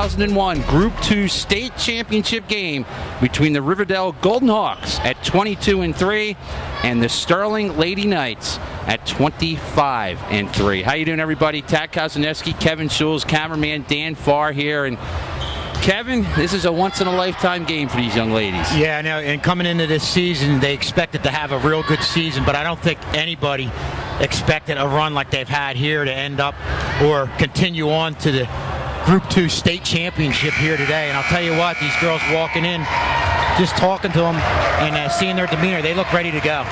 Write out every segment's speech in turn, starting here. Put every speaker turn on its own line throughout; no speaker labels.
2001 Group 2 state championship game between the Riverdale Golden Hawks at 22-3 and the Sterling Lady Knights at 25-3. How you doing, everybody? Tad Kozaneski, Kevin Schulz, cameraman Dan Farr here, and Kevin, this is a once-in-a-lifetime game for these young ladies.
Yeah, I know, and coming into this season, they expected to have a real good season, but I don't think anybody expected a run like they've had here to end up or continue on to the Group 2 state championship here today. And I'll tell you what, these girls walking in, just talking to them and seeing their demeanor, they look ready to go.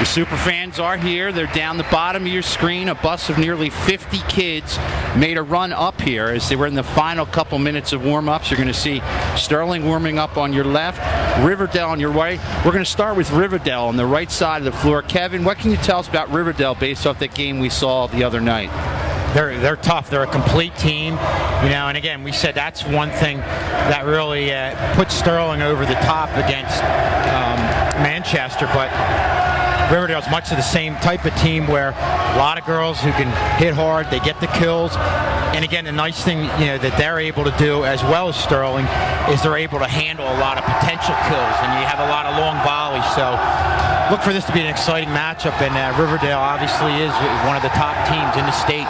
The super fans are here. They're down the bottom of your screen. A bus of nearly 50 kids made a run up here as they were in the final couple minutes of warm-ups. You're going to see Sterling warming up on your left, Riverdale on your right. We're going to start with Riverdale on the right side of the floor. Kevin, what can you tell us about Riverdale based off that game we saw the other night?
They're tough. They're a complete team, you know. And again, we said that's one thing that really put Sterling over the top against Manchester, but Riverdale's much of the same type of team where a lot of girls who can hit hard, they get the kills. And again, the nice thing, you know, that they're able to do as well as Sterling is they're able to handle a lot of potential kills, and you have a lot of long volleys. So look for this to be an exciting matchup, and Riverdale obviously is one of the top teams in the state.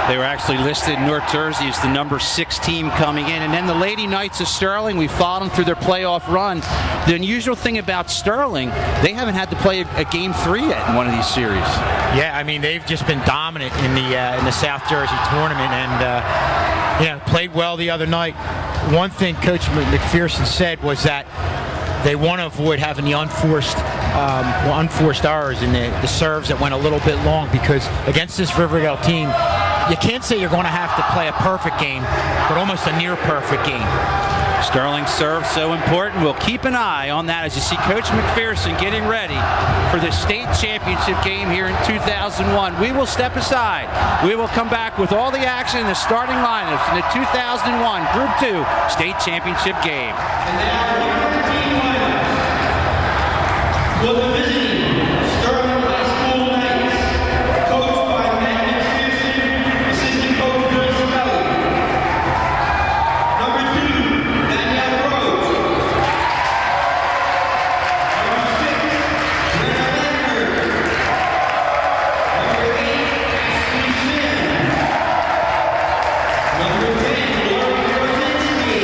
They were actually listed in North Jersey as the number 6 team coming in. And then the Lady Knights of Sterling, we followed them through their playoff run. The unusual thing about Sterling, they haven't had to play a Game 3 yet in one of these series.
Yeah, I mean, they've just been dominant in the South Jersey tournament, and you know, played well the other night. One thing Coach McPherson said was that they want to avoid having the unforced errors in the serves that went a little bit long, because against this Riverdale team, you can't say you're going to have to play a perfect game, but almost a near-perfect game.
Sterling serve so important. We'll keep an eye on that as you see Coach McPherson getting ready for the state championship game here in 2001. We will step aside. We will come back with all the action in the starting lineups in the 2001 Group 2 state championship game.
And now, will the visiting Sterling High School Knights, coached by Matt McPherson, assistant coach Bill Smelly. Number 2, Danielle Rose. Number 6, Brenna Lambert. Number 8, Ashley Sin. Number 10, Lori Krasinski.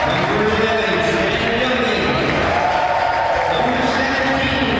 Number 11, Shannon Younging. Number 17,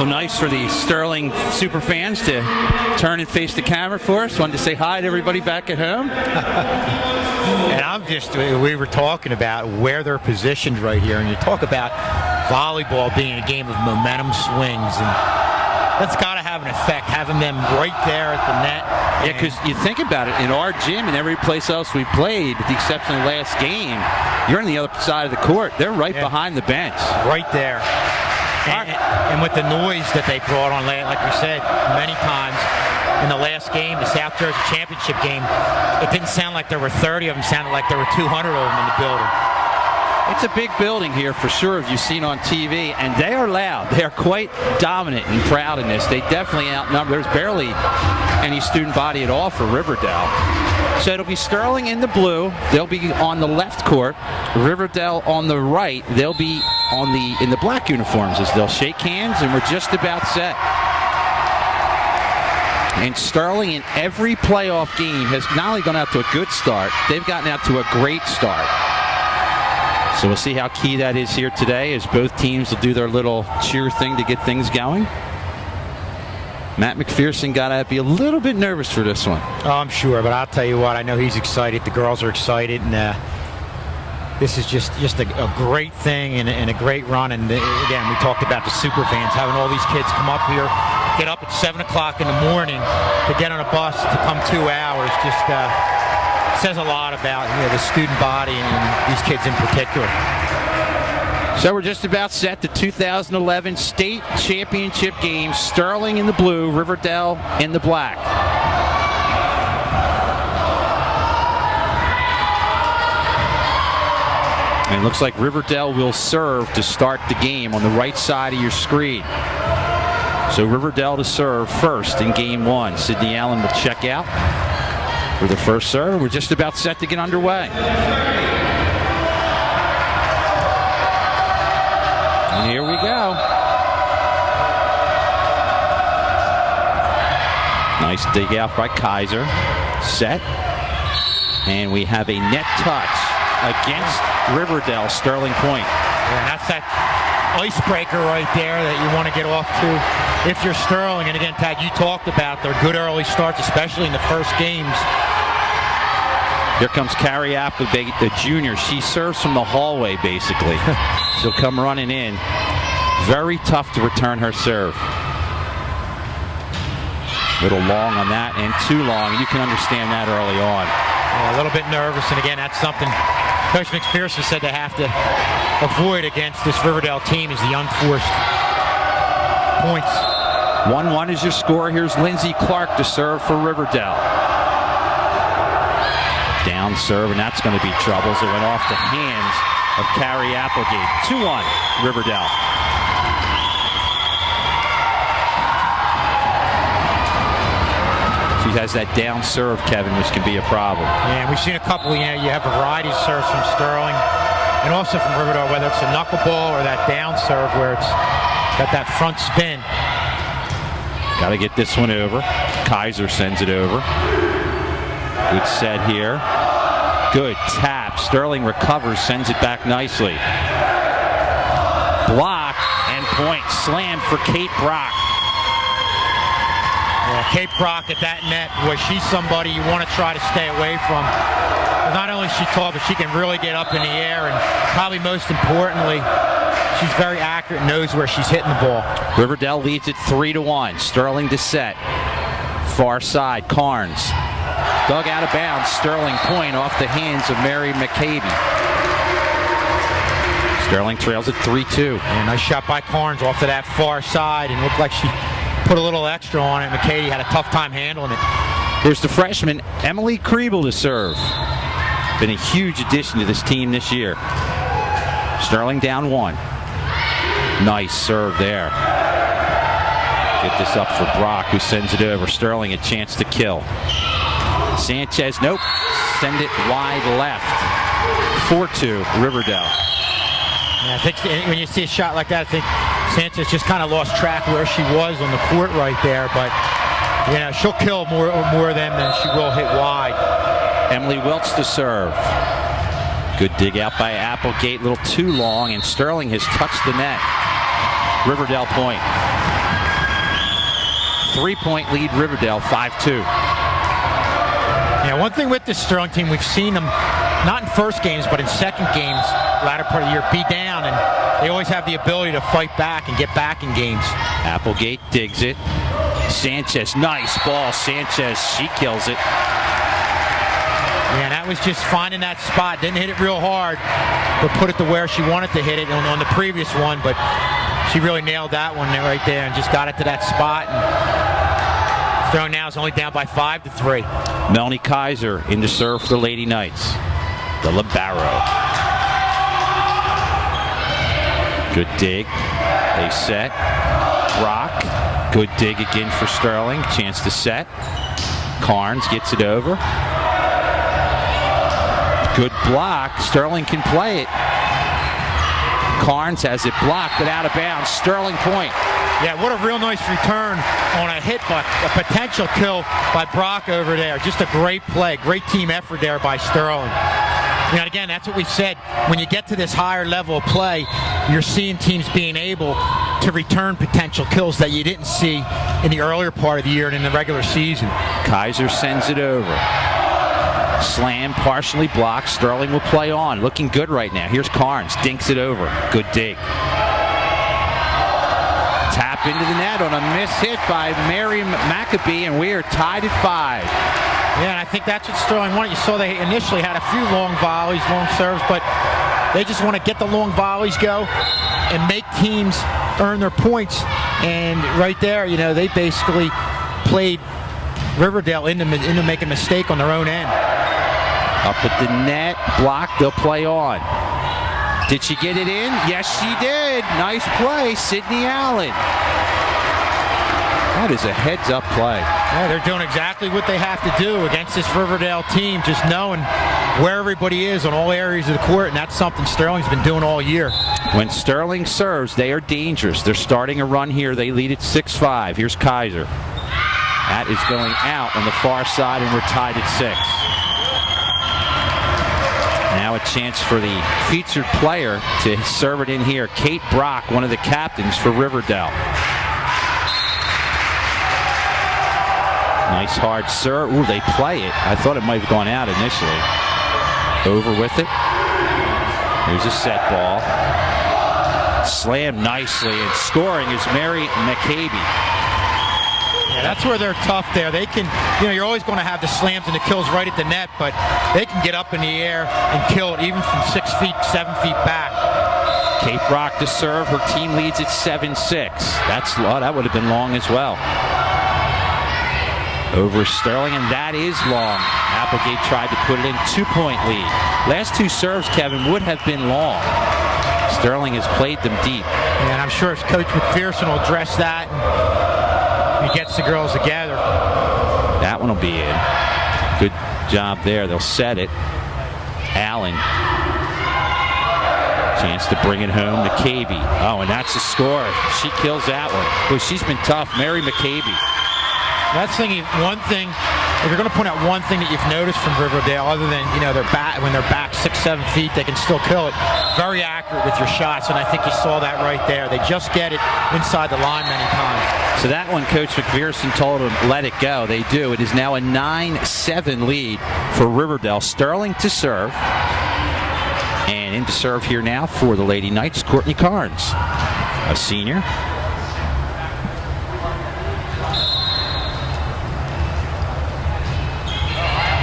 Well, nice for the Sterling super fans to turn and face the camera for us. Wanted to say hi to everybody back at home.
And we were talking about where they're positioned right here, and you talk about volleyball being a game of momentum swings, and that's got to have an effect, having them right there at the net.
Yeah, because you think about it, in our gym and every place else we played, with the exception of the last game, you're on the other side of the court. They're right behind the bench.
Right there. And with the noise that they brought on, like we said many times, in the last game, the South Jersey Championship game, it didn't sound like there were 30 of them. It sounded like there were 200 of them in the building.
It's a big building here for sure, as you've seen on TV, and they are loud. They are quite dominant and proud in this. They definitely outnumber. There's barely any student body at all for Riverdale. So it'll be Sterling in the blue. They'll be on the left court. Riverdale on the right. They'll be in the black uniforms as they'll shake hands, and we're just about set. And Sterling in every playoff game has not only gone out to a good start, they've gotten out to a great start. So we'll see how key that is here today, as both teams will do their little cheer thing to get things going. Matt McPherson got to be a little bit nervous for this one.
Oh, I'm sure, but I'll tell you what, I know he's excited. The girls are excited, and this is just a great thing and a great run. And again, we talked about the super fans, having all these kids come up here, get up at 7 o'clock in the morning to get on a bus to come 2 hours, just says a lot about the student body and these kids in particular.
So we're just about set. The 2011 state championship game. Sterling in the blue, Riverdale in the black. And it looks like Riverdale will serve to start the game on the right side of your screen. So Riverdale to serve first in game one. Sydney Allen will check out for the first serve. We're just about set to get underway. And here we go. Nice dig out by Kaiser. Set. And we have a net touch against Riverdale. Sterling point.
Yeah, that's that icebreaker right there that you want to get off to if you're Sterling. And again, Tad, you talked about their good early starts, especially in the first games.
Here comes Carrie Applegate, the junior. She serves from the hallway, basically. She'll come running in. Very tough to return her serve. Little long on that, and too long. You can understand that early on.
Yeah, a little bit nervous, and again, that's something Coach McPherson said they have to avoid against this Riverdale team, is the unforced points.
1-1 is your score. Here's Lindsey Clark to serve for Riverdale. Down serve, and that's going to be trouble. It went off the hands of Carrie Applegate. 2-1, Riverdale. She has that down serve, Kevin, which can be a problem.
Yeah, and we've seen a couple, you have a variety of serves from Sterling and also from Riverdale, whether it's a knuckleball or that down serve where it's got that front spin.
Got to get this one over. Kaiser sends it over. Good set here. Good tap. Sterling recovers, sends it back nicely. Block and point. Slam for Kate Brock.
Yeah, Kate Brock at that net, boy, she's somebody you want to try to stay away from. Not only is she tall, but she can really get up in the air, and probably most importantly, she's very accurate and knows where she's hitting the ball.
Riverdale leads it 3-1. Sterling to set. Far side, Carnes. Dug out of bounds. Sterling point off the hands of Mary McCabe. Sterling trails at 3-2.
And nice shot by Carnes off to that far side, and looked like she put a little extra on it. McCady had a tough time handling it.
Here's the freshman, Emily Kriebel, to serve. Been a huge addition to this team this year. Sterling down 1. Nice serve there. Get this up for Brock, who sends it over. Sterling a chance to kill. Sanchez, nope. Send it wide left. 4-2, Riverdale.
Yeah, I think when you see a shot like that, I think Sanchez just kind of lost track where she was on the court right there. But she'll kill more of them than she will hit wide.
Emily Wiltz to serve. Good dig out by Applegate, a little too long, and Sterling has touched the net. Riverdale point. 3-point lead, Riverdale 5-2.
Yeah, one thing with this Sterling team, we've seen them, not in first games, but in second games, latter part of the year, be down, and they always have the ability to fight back and get back in games.
Applegate digs it. Sanchez, nice ball. Sanchez, she kills it.
Yeah, that was just finding that spot. Didn't hit it real hard, but put it to where she wanted to hit it on the previous one, but she really nailed that one right there and just got it to that spot. And Sterling now is only down by 5-3.
Melanie Kaiser in to serve for the Lady Knights. The libero. Good dig. They set. Brock. Good dig again for Sterling. Chance to set. Carnes gets it over. Good block. Sterling can play it. Carnes has it blocked, but out of bounds. Sterling point.
Yeah, what a real nice return on a hit, but a potential kill by Brock over there. Just a great play. Great team effort there by Sterling. You know, again, that's what we said. When you get to this higher level of play, you're seeing teams being able to return potential kills that you didn't see in the earlier part of the year and in the regular season.
Kaiser sends it over. Slam partially blocked. Sterling will play on. Looking good right now. Here's Carnes. Dinks it over. Good dig. Tap into the net on a miss hit by Mary McAbee, and we are tied at 5.
Yeah, and I think that's what Sterling wanted. You saw they initially had a few long volleys, long serves, but they just want to get the long volleys go and make teams earn their points. And right there, you know, they basically played Riverdale into making a mistake on their own end.
Up at the net, blocked, they'll play on. Did she get it in? Yes, she did. Nice play, Sydney Allen. That is a heads-up play.
Yeah, they're doing exactly what they have to do against this Riverdale team, just knowing where everybody is on all areas of the court, and that's something Sterling's been doing all year.
When Sterling serves, they are dangerous. They're starting a run here. They lead at 6-5. Here's Kaiser. That is going out on the far side, and we're tied at 6. Now a chance for the featured player to serve it in here. Kate Brock, one of the captains for Riverdale. Nice hard serve. Ooh, they play it. I thought it might have gone out initially. Over with it. Here's a set ball. Slammed nicely, and scoring is Mary McAbee.
Yeah, that's where they're tough there. They can, you know, you're always going to have the slams and the kills right at the net, but they can get up in the air and kill it even from 6 feet, 7 feet back.
Kate Brock to serve. Her team leads at 7-6. That would have been long as well. Over Sterling, and that is long. Applegate tried to put it in. 2-point lead. Last two serves, Kevin, would have been long. Sterling has played them deep.
And I'm sure Coach McPherson will address that. And he gets the girls together.
That one will be in. Good job there. They'll set it. Allen. Chance to bring it home to McAbee. Oh, and that's the score. She kills that one. Boy, she's been tough. Mary McAbee.
That's one thing, if you're going to point out one thing that you've noticed from Riverdale, other than, you know, when they're back 6-7 feet, they can still kill it. Very accurate with your shots, and I think you saw that right there. They just get it inside the line many times.
So that one, Coach McPherson told them, let it go. They do. It is now a 9-7 lead for Riverdale. Sterling to serve. And in to serve here now for the Lady Knights, Courtney Carnes, a senior.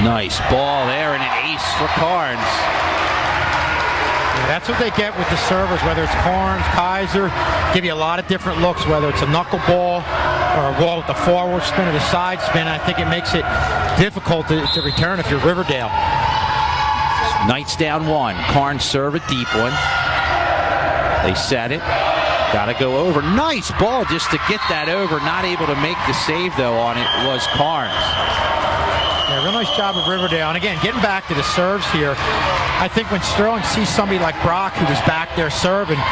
Nice ball there, and an ace for Carnes.
Yeah, that's what they get with the servers, whether it's Carnes, Kaiser, give you a lot of different looks, whether it's a knuckleball or a ball with the forward spin or the side spin. I think it makes it difficult to return if you're Riverdale.
Knights down 1. Carnes serve a deep one. They set it. Got to go over. Nice ball just to get that over. Not able to make the save, though, on it was Carnes.
Yeah, real nice job of Riverdale. And again, getting back to the serves here, I think when Sterling sees somebody like Brock, who was back there serving,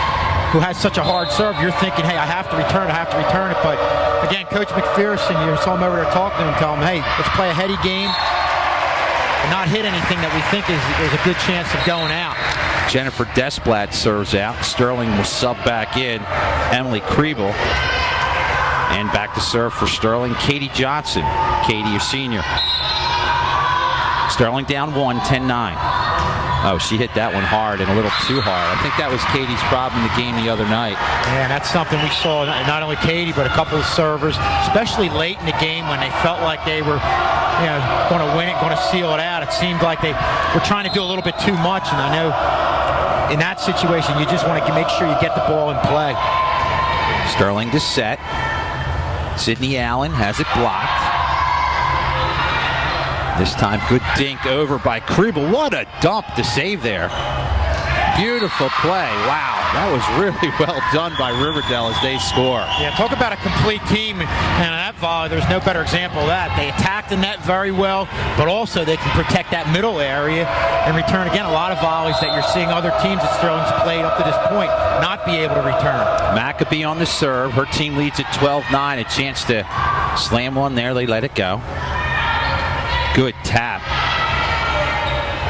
who has such a hard serve, you're thinking, hey, I have to return it. But again, Coach McPherson, you saw him over there talking to him, tell him, hey, let's play a heady game and not hit anything that we think is a good chance of going out.
Jennifer Desplat serves out. Sterling will sub back in. Emily Kriebel. And back to serve for Sterling, Katie Johnson. Katie, a senior. Sterling down 1, 10-9. Oh, she hit that one hard and a little too hard. I think that was Katie's problem in the game the other night.
Yeah, and that's something we saw, not only Katie, but a couple of servers, especially late in the game when they felt like they were going to win it, going to seal it out. It seemed like they were trying to do a little bit too much, and I know in that situation, you just want to make sure you get the ball in play.
Sterling to set. Sydney Allen has it blocked. This time, good dink over by Kriebel. What a dump to save there. Beautiful play. Wow, that was really well done by Riverdale as they score.
Yeah, talk about a complete team. And that volley, there's no better example of that. They attack the net very well, but also they can protect that middle area and return. Again, a lot of volleys that you're seeing other teams that Sterling's played up to this point not be able to return.
Maccabee on the serve. Her team leads at 12-9. A chance to slam one there. They let it go. Good tap.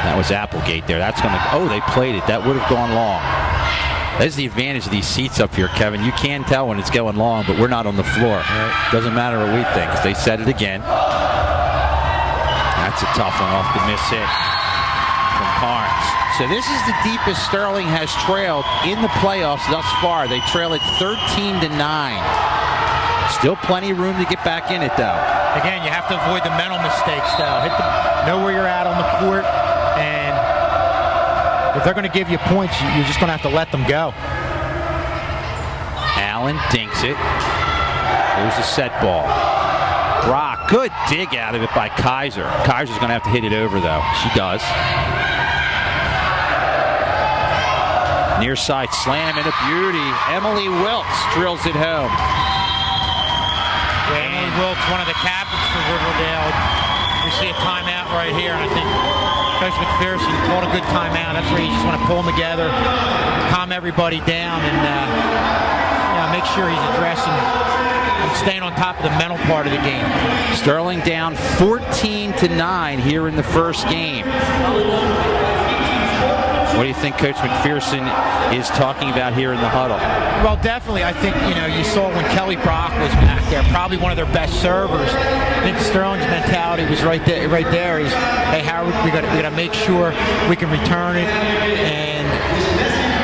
That was Applegate there. That's going to... Oh, they played it. That would have gone long. That's the advantage of these seats up here, Kevin. You can tell when it's going long, but we're not on the floor. Doesn't matter what we think. They said it again. That's a tough one off the miss hit from Carnes. So this is the deepest Sterling has trailed in the playoffs thus far. They trail it 13-9. Still plenty of room to get back in it, though.
Again, you have to avoid the mental mistakes, though. Know where you're at on the court, and if they're going to give you points, you're just going to have to let them go.
Allen dinks it. Here's a set ball. Brock, good dig out of it by Kaiser. Kaiser's going to have to hit it over, though. She does. Near side slam and a beauty. Emily Wilkes drills it home.
Emily Wilkes, one of the captains for Riverdale. We see a timeout right here, and I think Coach McPherson called a good timeout. That's where you just want to pull them together, calm everybody down, and make sure he's addressing and staying on top of the mental part of the game.
Sterling down 14-9 here in the first game. What do you think Coach McPherson is talking about here in the huddle?
Well, definitely. I think, you saw when Kelly Brock was back there, probably one of their best servers. I think Sterling's mentality was right there is, hey, Howard, we got to make sure we can return it. And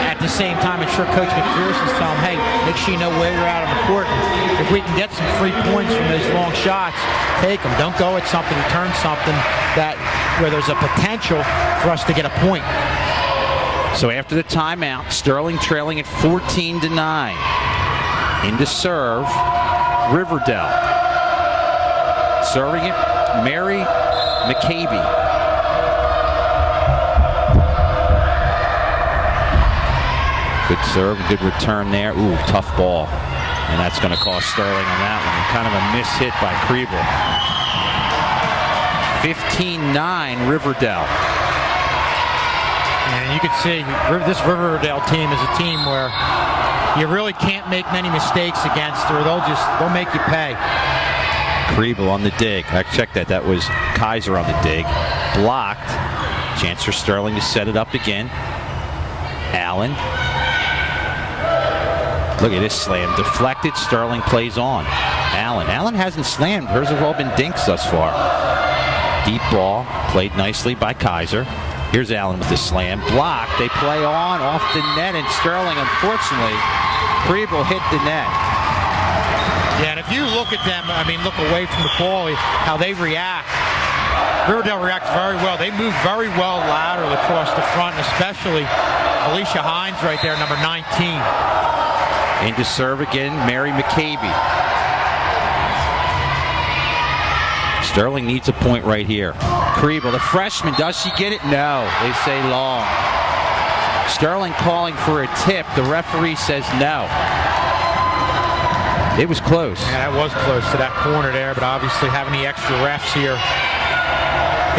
at the same time, I'm sure Coach McPherson's telling him, hey, make sure you know where you're at on the court. And if we can get some free points from those long shots, take them. Don't go at something, return something where there's a potential for us to get a point.
So after the timeout, Sterling trailing at 14-9. Into serve, Riverdale. Serving it, Mary McCabe. Good serve, good return there. Ooh, tough ball. And that's going to cost Sterling on that one. Kind of a miss hit by Kriebel. 15-9 Riverdale.
And you can see this Riverdale team is a team where you really can't make many mistakes against, or they'll make you pay.
Kriebel on the dig. I checked that. That was Kaiser on the dig. Blocked. Chance for Sterling to set it up again. Allen. Look at this slam. Deflected. Sterling plays on. Allen hasn't slammed. Hers have all been dinks thus far. Deep ball. Played nicely by Kaiser. Here's Allen with the slam. Blocked. They play on off the net, and Sterling, unfortunately, Kriebel hit the net.
Yeah, and if you look at them, look away from the ball, how they react. Riverdale reacts very well. They move very well lateral across the front, especially Alicia Hines right there, number 19.
Into serve again, Mary McCabe. Sterling needs a point right here. Kriebel, the freshman, does she get it? No, they say long. Sterling calling for a tip. The referee says no. It was close.
Yeah, that was close to that corner there, but obviously having the extra refs here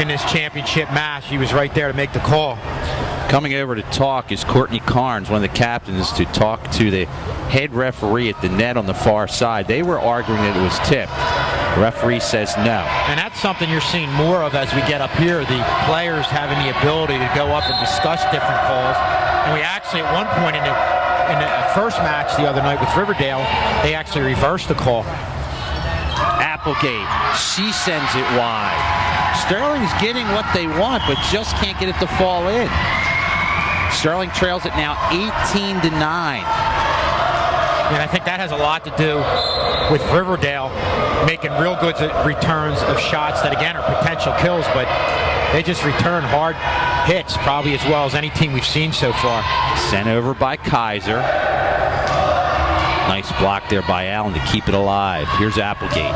in this championship match, he was right there to make the call.
Coming over to talk is Courtney Carnes, one of the captains, to talk to the head referee at the net on the far side. They were arguing that it was tipped. The referee says no. And
that's something you're seeing more of as we get up here, the players having the ability to go up and discuss different calls. And we actually, at one point in the first match the other night with Riverdale, they actually reversed the call.
Applegate. She sends it wide. Sterling's getting what they want, but just can't get it to fall in. Sterling trails it now 18-9.
And I think that has a lot to do with Riverdale making real good returns of shots that, again, are potential kills, but they just return hard hits, probably as well as any team we've seen so far.
Sent over by Kaiser. Nice block there by Allen to keep it alive. Here's Applegate.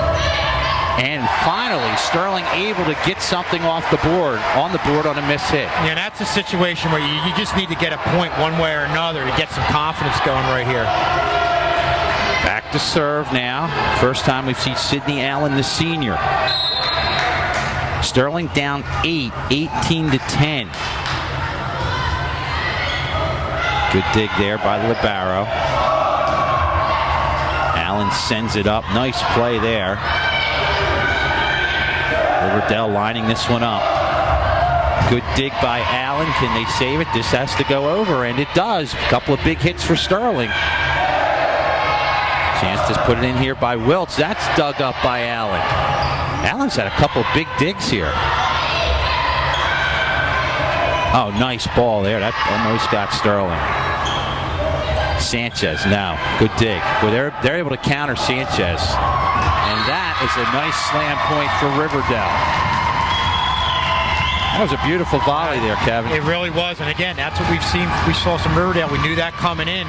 And finally, Sterling able to get something off the board, on a miss hit.
Yeah, that's a situation where you just need to get a point one way or another to get some confidence going right here.
Back to serve now. First time we've seen Sidney Allen, the senior. Sterling down 8, 18-10. Good dig there by Libaro. Allen sends it up. Nice play there. Riverdale lining this one up. Good dig by Allen. Can they save it? This has to go over, and it does. A couple of big hits for Sterling. Chance to put it in here by Wiltz. That's dug up by Allen. Allen's had a couple of big digs here. Oh, nice ball there. That almost got Sterling. Sanchez now. Good dig. Well, they're able to counter Sanchez. And that is a nice slam point for Riverdale. That was a beautiful volley there, Kevin.
It really was. And again, that's what we've seen. We saw some Riverdale. We knew that coming in.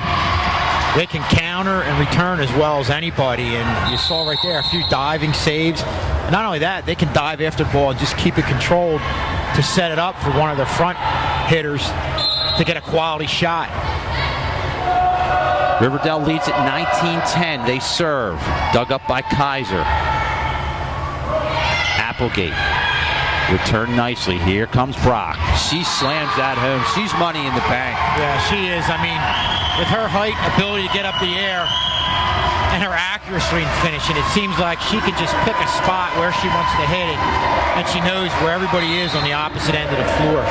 They can counter and return as well as anybody. And you saw right there a few diving saves. And not only that, they can dive after the ball and just keep it controlled to set it up for one of their front hitters to get a quality shot.
Riverdale leads at 19-10. They serve. Dug up by Kaiser. Applegate. Return nicely. Here comes Brock. She slams that home. She's money in the bank.
Yeah, she is. I mean, with her height, ability to get up the air, and her accuracy in finishing, it seems like she can just pick a spot where she wants to hit it, and she knows where everybody is on the opposite end of the floor.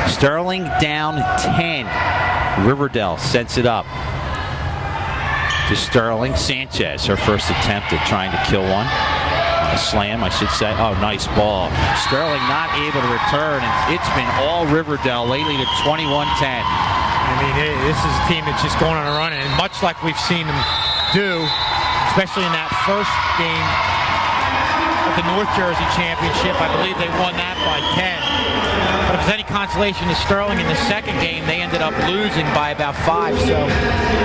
Sterling down 10. Riverdale sets it up to Sterling. Sanchez, her first attempt at trying to kill one. A slam, I should say. Oh, nice ball. Sterling not able to return, and it's been all Riverdale lately to 21-10.
I mean, this is a team that's just going on a run, and much like we've seen them do, especially in that first game of the North Jersey Championship, I believe they won that by 10. But if there's any consolation to Sterling in the second game, they ended up losing by about 5. So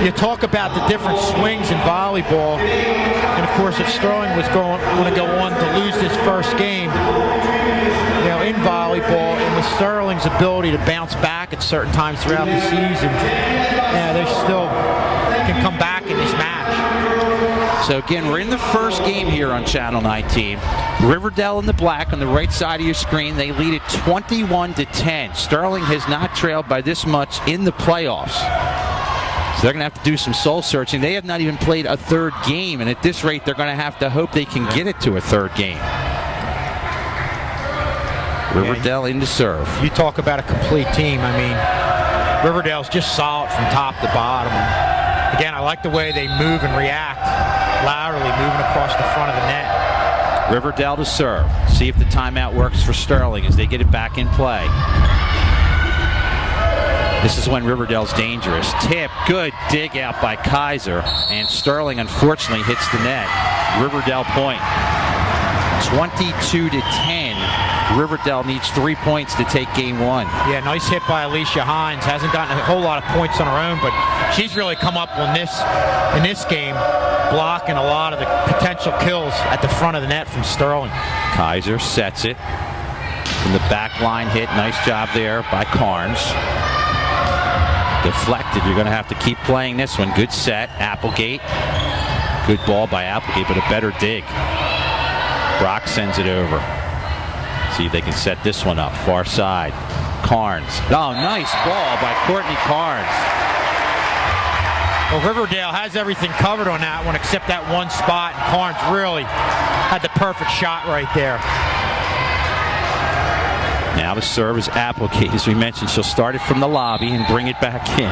you talk about the different swings in volleyball, and of course, if Sterling was going to go on to lose this first game, you know, in volleyball, and with Sterling's ability to bounce back at certain times throughout the season, yeah, they still can come back in this match.
So again, we're in the first game here on Channel 19. Riverdale in the black on the right side of your screen. They lead it 21-10. Sterling has not trailed by this much in the playoffs. So they're going to have to do some soul searching. They have not even played a third game, and at this rate, they're going to have to hope they can get it to a third game. Riverdale in to serve.
You talk about a complete team. I mean, Riverdale's just solid from top to bottom. Again, I like the way they move and react laterally, moving across the front of the net.
Riverdale to serve. See if the timeout works for Sterling as they get it back in play. This is when Riverdale's dangerous. Tip, good dig out by Kaiser, and Sterling unfortunately hits the net. Riverdale point. 22-10. Riverdale needs 3 points to take game one.
Yeah, nice hit by Alicia Hines. Hasn't gotten a whole lot of points on her own, but she's really come up in this game, blocking a lot of the potential kills at the front of the net from Sterling.
Kaiser sets it from the back line hit. Nice job there by Carnes. Deflected. You're going to have to keep playing this one. Good set. Applegate. Good ball by Applegate, but a better dig. Brock sends it over. See if they can set this one up. Far side. Carnes. Oh, nice ball by Courtney Carnes.
Well, Riverdale has everything covered on that one except that one spot, and Carnes really had the perfect shot right there.
Now the serve is Applegate. As we mentioned, she'll start it from the lobby and bring it back in.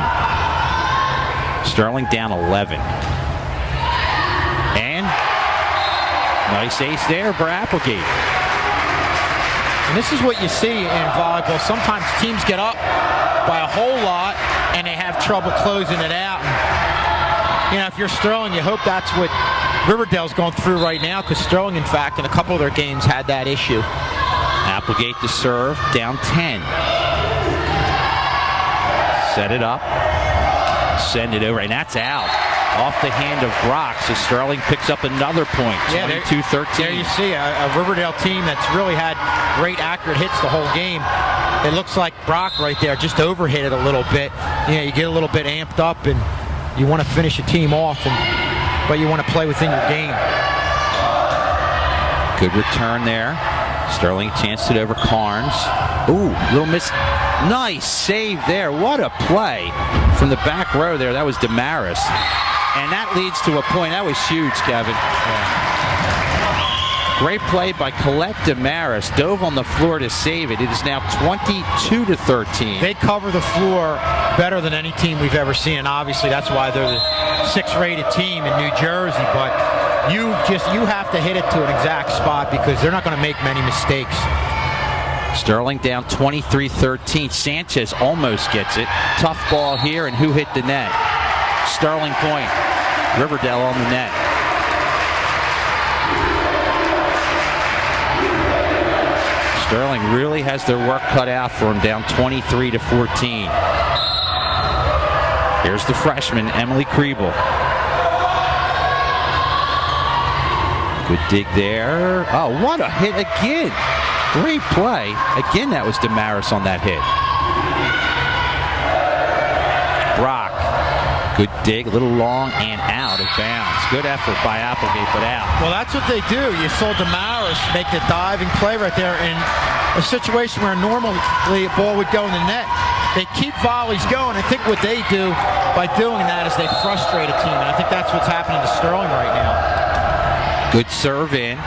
Sterling down 11. And Nice ace there for Applegate.
And this is what you see in volleyball. Sometimes teams get up by a whole lot and they have trouble closing it out. And, if you're Sterling, you hope that's what Riverdale's going through right now, because Sterling, in fact, in a couple of their games had that issue.
Applegate to serve, down 10. Set it up. Send it over, and that's out. Off the hand of Brock, so Sterling picks up another point, 22-13.
There you see a Riverdale team that's really had great accurate hits the whole game. It looks like Brock right there just overhit it a little bit. You get a little bit amped up, and you want to finish a team off, but you want to play within your game.
Good return there. Sterling chanced it over Carnes. Ooh, little miss. Nice save there. What a play from the back row there. That was Damaris. And that leads to a point. That was huge, Kevin. Yeah. Great play by Colette Damaris. Dove on the floor to save it. It is now 22-13.
They cover the floor better than any team we've ever seen, and obviously that's why they're the 6th-rated team in New Jersey. But you have to hit it to an exact spot, because they're not going to make many mistakes.
Sterling down 23-13. Sanchez almost gets it. Tough ball here, and who hit the net? Sterling point. Riverdale on the net. Sterling really has their work cut out for him, down 23-14. Here's the freshman, Emily Kriebel. Good dig there. Oh, what a hit again. Great play. Again, that was Damaris on that hit. Brock. Good dig, a little long and out of bounds. Good effort by Applegate, but out.
Well, that's what they do. You saw Damaris make the diving play right there in a situation where normally a ball would go in the net. They keep volleys going. I think what they do by doing that is they frustrate a team, and I think that's what's happening to Sterling right now.
Good serve in.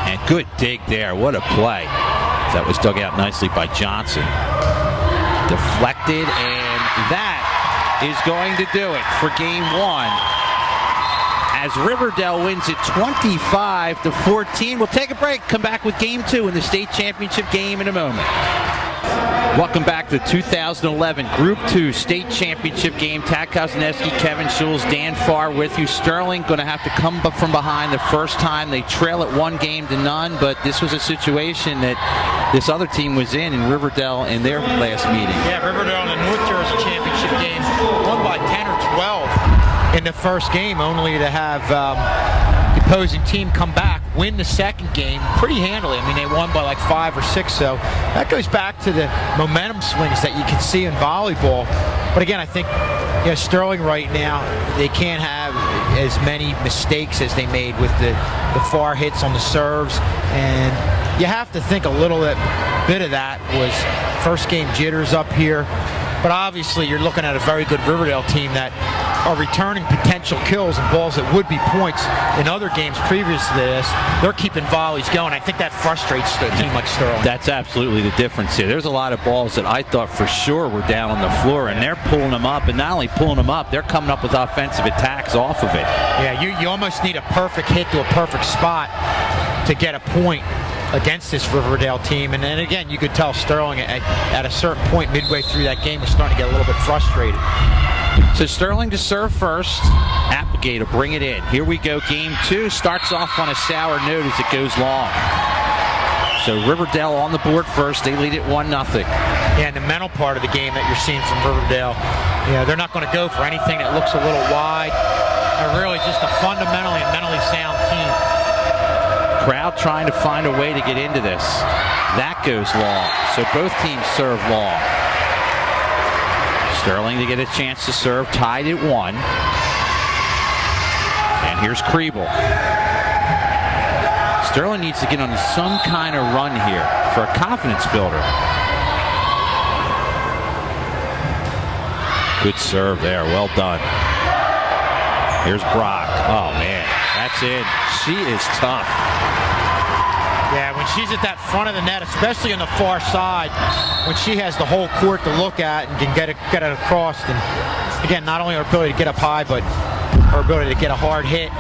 And good dig there. What a play. That was dug out nicely by Johnson. Deflected, and that is going to do it for game 1. As Riverdale wins it 25-14. We'll take a break, come back with game 2 in the state championship game in a moment. Welcome back to 2011 Group 2 State Championship game. Tad Kosneski, Kevin Schulz, Dan Farr with you. Sterling going to have to come from behind the first time. They trail it 1-0, but this was a situation that this other team was in Riverdale in their last meeting.
Yeah, Riverdale in the North Jersey Championship game won by 10 or 12 in the first game, only to have the opposing team come back, win the second game pretty handily. I mean, they won by like 5 or 6, so that goes back to the momentum swings that you can see in volleyball. But again, I think Sterling right now, they can't have as many mistakes as they made with the far hits on the serves, and you have to think a little bit of that was first game jitters up here. But obviously, you're looking at a very good Riverdale team that are returning potential kills and balls that would be points in other games previous to this. They're keeping volleys going. I think that frustrates a team like Sterling.
That's absolutely the difference here. There's a lot of balls that I thought for sure were down on the floor, and they're pulling them up. And not only pulling them up, they're coming up with offensive attacks off of it.
Yeah, you almost need a perfect hit to a perfect spot to get a point against this Riverdale team. And then again, you could tell Sterling at a certain point midway through that game was starting to get a little bit frustrated.
So Sterling to serve first. Applegate will bring it in. Here we go. Game 2 starts off on a sour note as it goes long. So Riverdale on the board first. They lead it 1-0.
Yeah, and the mental part of the game that you're seeing from Riverdale, they're not going to go for anything that looks a little wide. They're really just a fundamentally and mentally sound team.
Crowd trying to find a way to get into this. That goes long. So both teams serve long. Sterling to get a chance to serve, tied at 1. And here's Kriebel. Sterling needs to get on some kind of run here for a confidence builder. Good serve there, well done. Here's Brock. Oh man, that's in. She is tough.
Yeah, when she's at that front of the net, especially on the far side, when she has the whole court to look at and can get it across, and again, not only her ability to get up high, but her ability to get a hard hit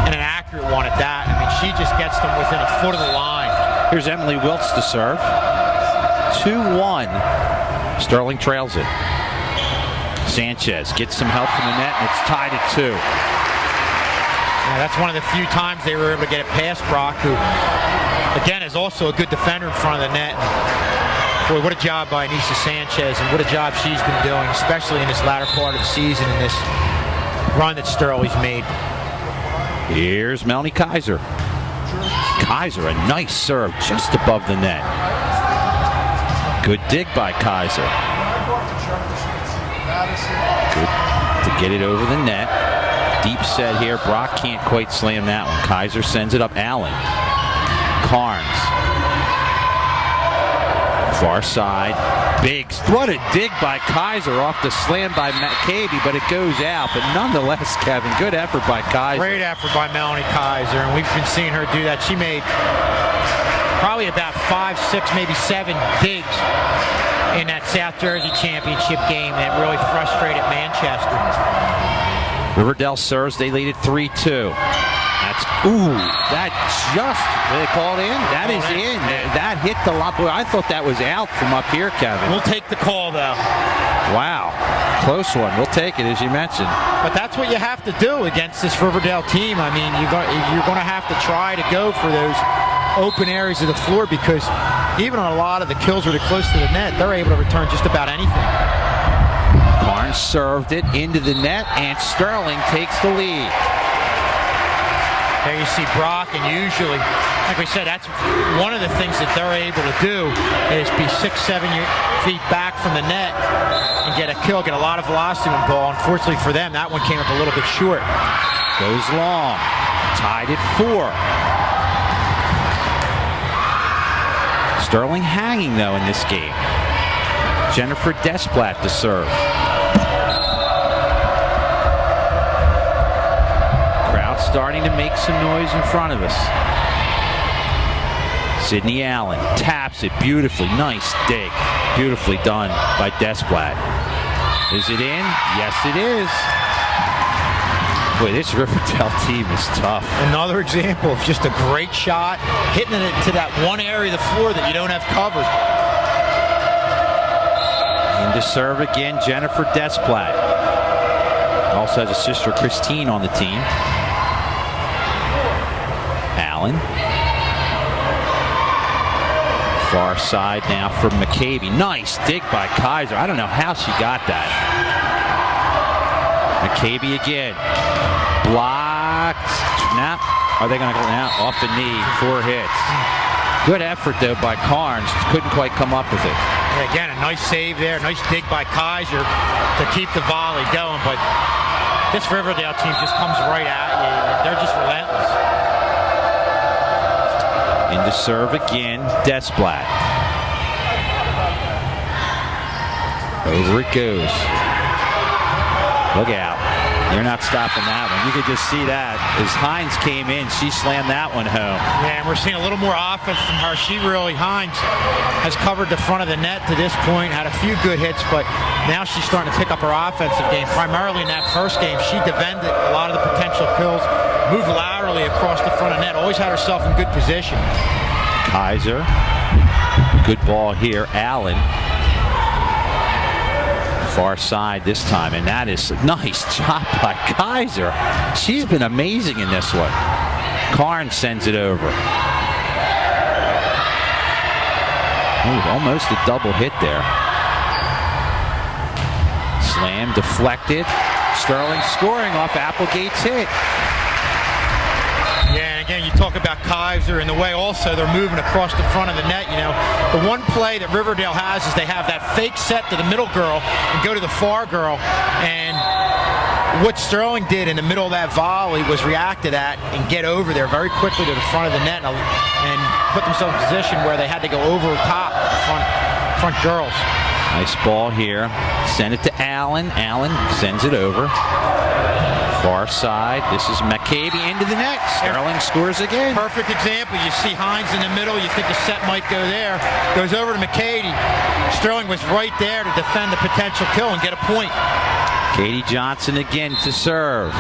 and an accurate accurate one at that. I mean, she just gets them within a foot of the line.
Here's Emily Wiltz to serve. 2-1. Sterling trails it. Sanchez gets some help from the net, and it's tied at 2.
Yeah, that's one of the few times they were able to get it past Brock, who, again, is also a good defender in front of the net. Boy, what a job by Anissa Sanchez, and what a job she's been doing, especially in this latter part of the season in this run that Sterling's made.
Here's Melanie Kaiser. Kaiser, a nice serve just above the net. Good dig by Kaiser. Good to get it over the net. Deep set here. Brock can't quite slam that one. Kaiser sends it up. Allen. Carnes. Far side. Big. What a dig by Kaiser off the slam by McCabe, but it goes out. But nonetheless, Kevin, good effort by Kaiser.
Great effort by Melanie Kaiser, and we've been seeing her do that. She made probably about 5, 6, maybe 7 digs in that South Jersey championship game that really frustrated Manchester.
Riverdale serves. They lead at 3-2. That just, they call it in? That is in. That hit the lot. Boy, I thought that was out from up here, Kevin.
We'll take the call, though.
Wow. Close one. We'll take it, as you mentioned.
But that's what you have to do against this Riverdale team. I mean, you're going to have to try to go for those open areas of the floor, because even on a lot of the kills where they're close to the net, they're able to return just about anything.
Carnes served it into the net, and Sterling takes the lead.
There you see Brock, and usually, like we said, that's one of the things that they're able to do is be 6, 7 feet back from the net and get a kill, get a lot of velocity on the ball. Unfortunately for them, that one came up a little bit short.
Goes long. Tied at 4. Sterling hanging, though, in this game. Jennifer Desplat to serve. Starting to make some noise in front of us. Sydney Allen taps it beautifully. Nice dig. Beautifully done by Desplat. Is it in? Yes, it is. Boy, this Riverdale team is tough.
Another example of just a great shot, hitting it to that one area of the floor that you don't have covered.
And to serve again, Jennifer Desplat. Also has a sister, Christine, on the team. Allen. Far side now for McCabe. Nice dig by Kaiser. I don't know how she got that. McCabe again. Blocked. Now, are they going to go now? Off the knee. 4 hits. Good effort, though, by Carnes. Couldn't quite come up with it.
Yeah, again, a nice save there. Nice dig by Kaiser to keep the volley going. But this Riverdale team just comes right at you. They're just relentless.
Into serve again, Desplat. Over it goes. Look out. You're not stopping that one. You could just see that. As Hines came in, she slammed that one home.
Yeah, and we're seeing a little more offense from her. Hines has covered the front of the net to this point, had a few good hits, but now she's starting to pick up her offensive game. Primarily in that first game, she defended a lot of the potential kills, moved laterally across the front of net, always had herself in good position.
Kaiser, good ball here. Allen, far side this time, and that is a nice job by Kaiser. She's been amazing in this one. Carnes sends it over. Ooh, almost a double hit there. Slam deflected. Sterling scoring off Applegate's hit.
Yeah, and again, you talk about Kaiser and the way also they're moving across the front of the net. You know, the one play that Riverdale has is they have that fake set to the middle girl and go to the far girl. And what Sterling did in the middle of that volley was react to that and get over there very quickly to the front of the net and put themselves in a position where they had to go over the top front girls.
Nice ball here. Send it to Allen. Allen sends it over. Far side. This is McCabe into the net. Sterling scores again.
Perfect example. You see Hines in the middle. You think the set might go there. Goes over to McCady. Sterling was right there to defend the potential kill and get a point. Katie
Johnson again to serve.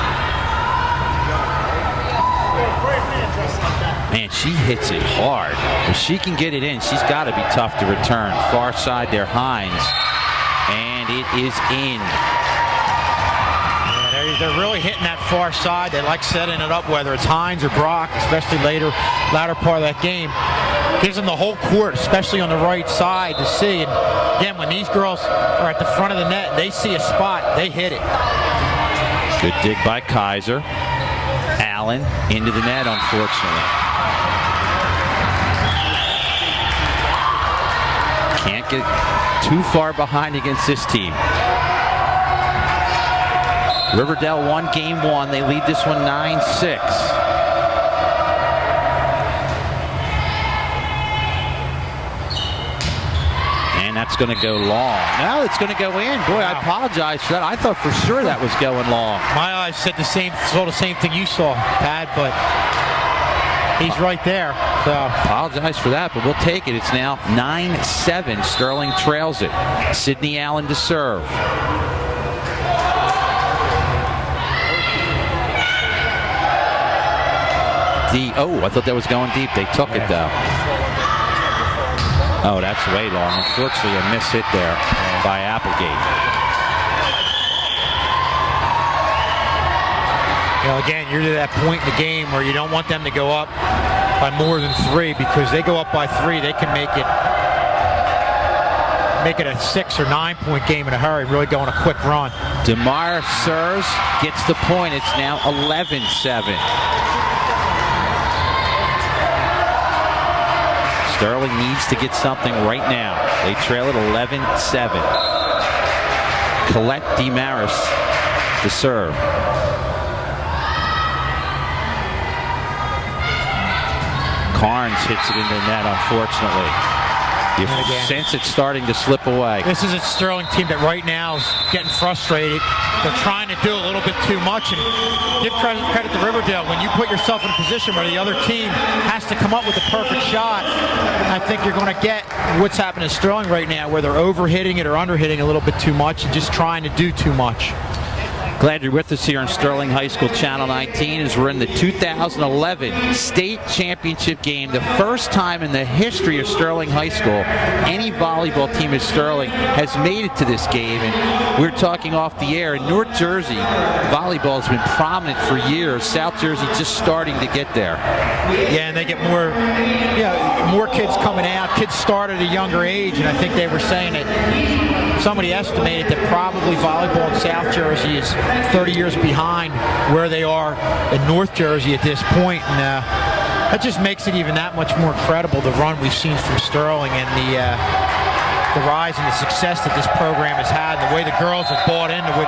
Man, she hits it hard. If she can get it in, she's got to be tough to return. Far side there, Hines. And it is in.
Yeah, they're really hitting that far side. They like setting it up, whether it's Hines or Brock, especially latter part of that game. Gives them the whole court, especially on the right side, to see. And again, when these girls are at the front of the net, they see a spot, they hit it.
Good dig by Kaiser. Allen into the net, unfortunately. Can't get too far behind against this team. Riverdale won game one. They lead this one 9-6. And that's going to go long. No, it's going to go in. Boy, I apologize for that. I thought for sure that was going long.
My eyes saw the same thing you saw, Pat, but he's right there. So
apologize for that, but we'll take it. It's now 9-7. Sterling trails it. Sydney Allen to serve. Oh, I thought that was going deep. They took it, though. Oh, that's way long. Unfortunately, a miss hit there by Applegate.
You know, again, you're to that point in the game where you don't want them to go up by more than 3, because they go up by 3, they can make it a 6 or 9 point game in a hurry, really go on a quick run.
DeMar serves, gets the point. It's now 11-7. Sterling needs to get something right now. They trail it 11-7. Colette DeMaris to serve. Carnes hits it into the net, unfortunately. You sense it's starting to slip away.
This is a Sterling team that right now is getting frustrated. They're trying to do a little bit too much, and give credit to Riverdale. When you put yourself in a position where the other team has to come up with a perfect shot, I think you're going to get what's happening to Sterling right now, where they're overhitting it or underhitting a little bit too much and just trying to do too much.
Glad you're with us here on Sterling High School Channel 19 as we're in the 2011 state championship game. The first time in the history of Sterling High School any volleyball team at Sterling has made it to this game. And we're talking off the air. In North Jersey, volleyball has been prominent for years. South Jersey just starting to get there.
Yeah, and they get more kids coming out. Kids start at a younger age, and I think they were saying that somebody estimated that probably volleyball in South Jersey is 30 years behind where they are in North Jersey at this point, and that just makes it even that much more credible, the run we've seen from Sterling and the rise and the success that this program has had, and the way the girls have bought into what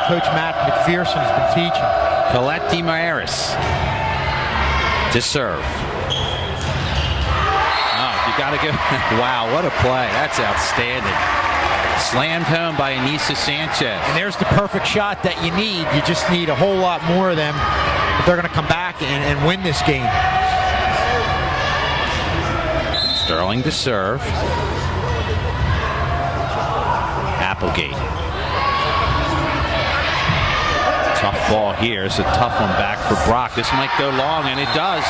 Coach Matt McPherson has been teaching.
Colette DeMaris to serve. Oh, you got to go. Wow, what a play. That's outstanding. Slammed home by Anissa Sanchez.
And there's the perfect shot that you need. You just need a whole lot more of them if they're going to come back and win this game.
Sterling to serve. Applegate. Tough ball here. It's a tough one back for Brock. This might go long, and it does.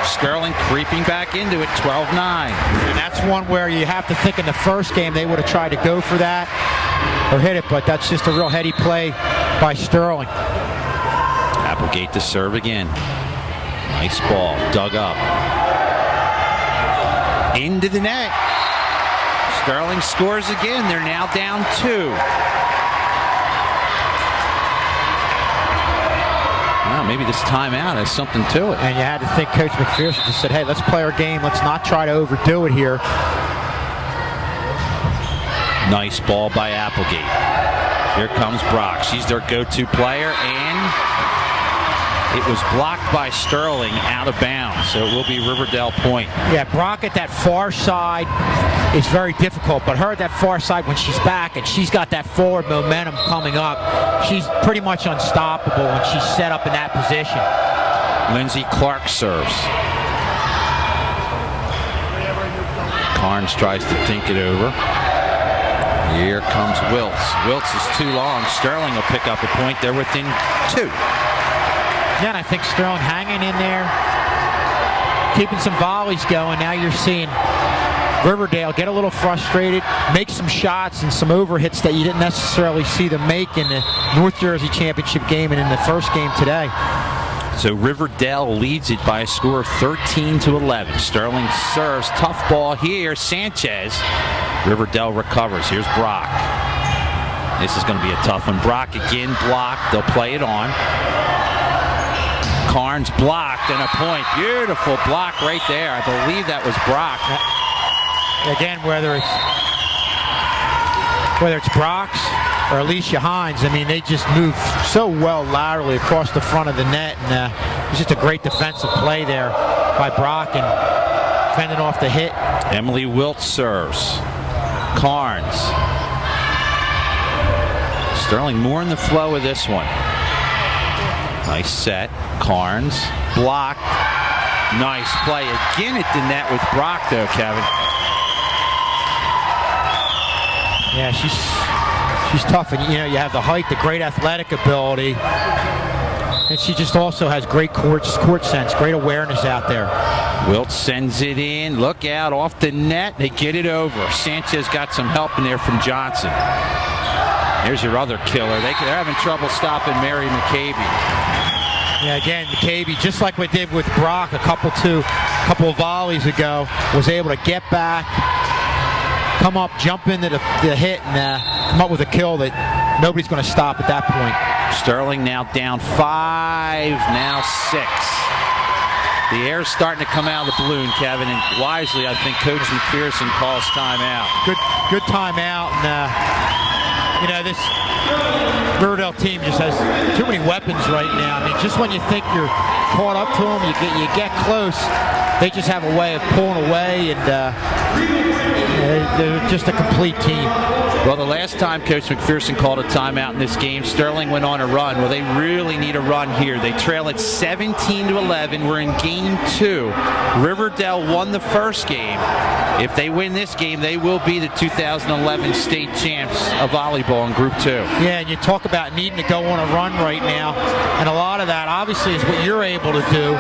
Sterling creeping back into it, 12-9.
And that's one where you have to think in the first game they would have tried to go for that or hit it, but that's just a real heady play by Sterling.
Applegate to serve again. Nice ball, dug up. Into the net. Sterling scores again. They're now down 2. Well, maybe this timeout has something to it.
And you had to think Coach McPherson just said, hey, let's play our game. Let's not try to overdo it here.
Nice ball by Applegate. Here comes Brock. She's their go-to player, and it was blocked by Sterling out of bounds, so it will be Riverdale point.
Yeah, Brock at that far side is very difficult, but her at that far side when she's back and she's got that forward momentum coming up, she's pretty much unstoppable when she's set up in that position.
Lindsey Clark serves. Carnes tries to think it over. Here comes Wiltz. Wiltz is too long. Sterling will pick up a point. They're within 2.
Again, I think Sterling hanging in there, keeping some volleys going. Now you're seeing Riverdale get a little frustrated, make some shots and some overhits that you didn't necessarily see them make in the North Jersey Championship game and in the first game today.
So Riverdale leads it by a score of 13-11. Sterling serves, tough ball here. Sanchez. Riverdale recovers. Here's Brock. This is going to be a tough one. Brock again blocked. They'll play it on. Carnes blocked and a point. Beautiful block right there. I believe that was Brock.
Again, whether it's Brock's or Alicia Hines, I mean, they just move so well laterally across the front of the net, and it's just a great defensive play there by Brock and fending off the hit.
Emily Wilt serves. Carnes. Sterling more in the flow of this one. Nice set. Carnes blocked. Nice play again at the net with Brock, though, Kevin.
Yeah, she's tough, and you know, you have the height, the great athletic ability, and she just also has great court sense, great awareness out there.
Wilt sends it in. Look out, off the net. They get it over. Sanchez got some help in there from Johnson. Here's your other killer. They're having trouble stopping Mary McCabe.
Yeah, again, McCabe, just like we did with Brock a couple of volleys ago, was able to get back, come up, jump into the hit, and come up with a kill that nobody's going to stop at that point.
Sterling now down 5, now 6. The air's starting to come out of the balloon, Kevin, and wisely, I think Coach McPherson calls timeout.
Good timeout, and you know, this Riverdale team just has too many weapons right now. I mean, just when you think you're caught up to them, you get close, they just have a way of pulling away, and they're just a complete team.
Well, the last time Coach McPherson called a timeout in this game, Sterling went on a run. Well, they really need a run here. They trail at 17-11. We're in game 2. Riverdale won the first game. If they win this game, they will be the 2011 state champs of volleyball in Group 2.
Yeah, and you talk about needing to go on a run right now, and a lot of that obviously is what you're able to do,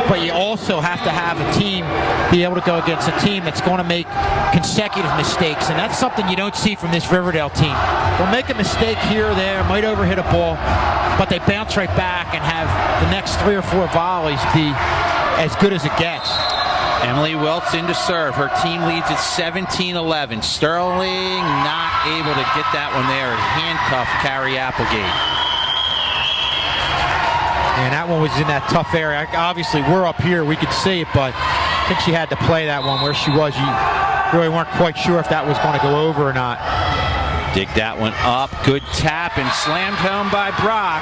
but you also have to have a team be able to go against a team that's going to make consecutive mistakes, and that's something you don't see from this Riverdale team. They'll make a mistake here or there, might overhit a ball, but they bounce right back and have the next 3 or 4 volleys be as good as it gets.
Emily Welts in to serve. Her team leads at 17-11. Sterling not able to get that one there and handcuff Carrie Applegate.
And that one was in that tough area. Obviously, we're up here. We could see it, but I think she had to play that one where she was. You really weren't quite sure if that was going to go over or not.
Dig that one up. Good tap and slammed home by Brock.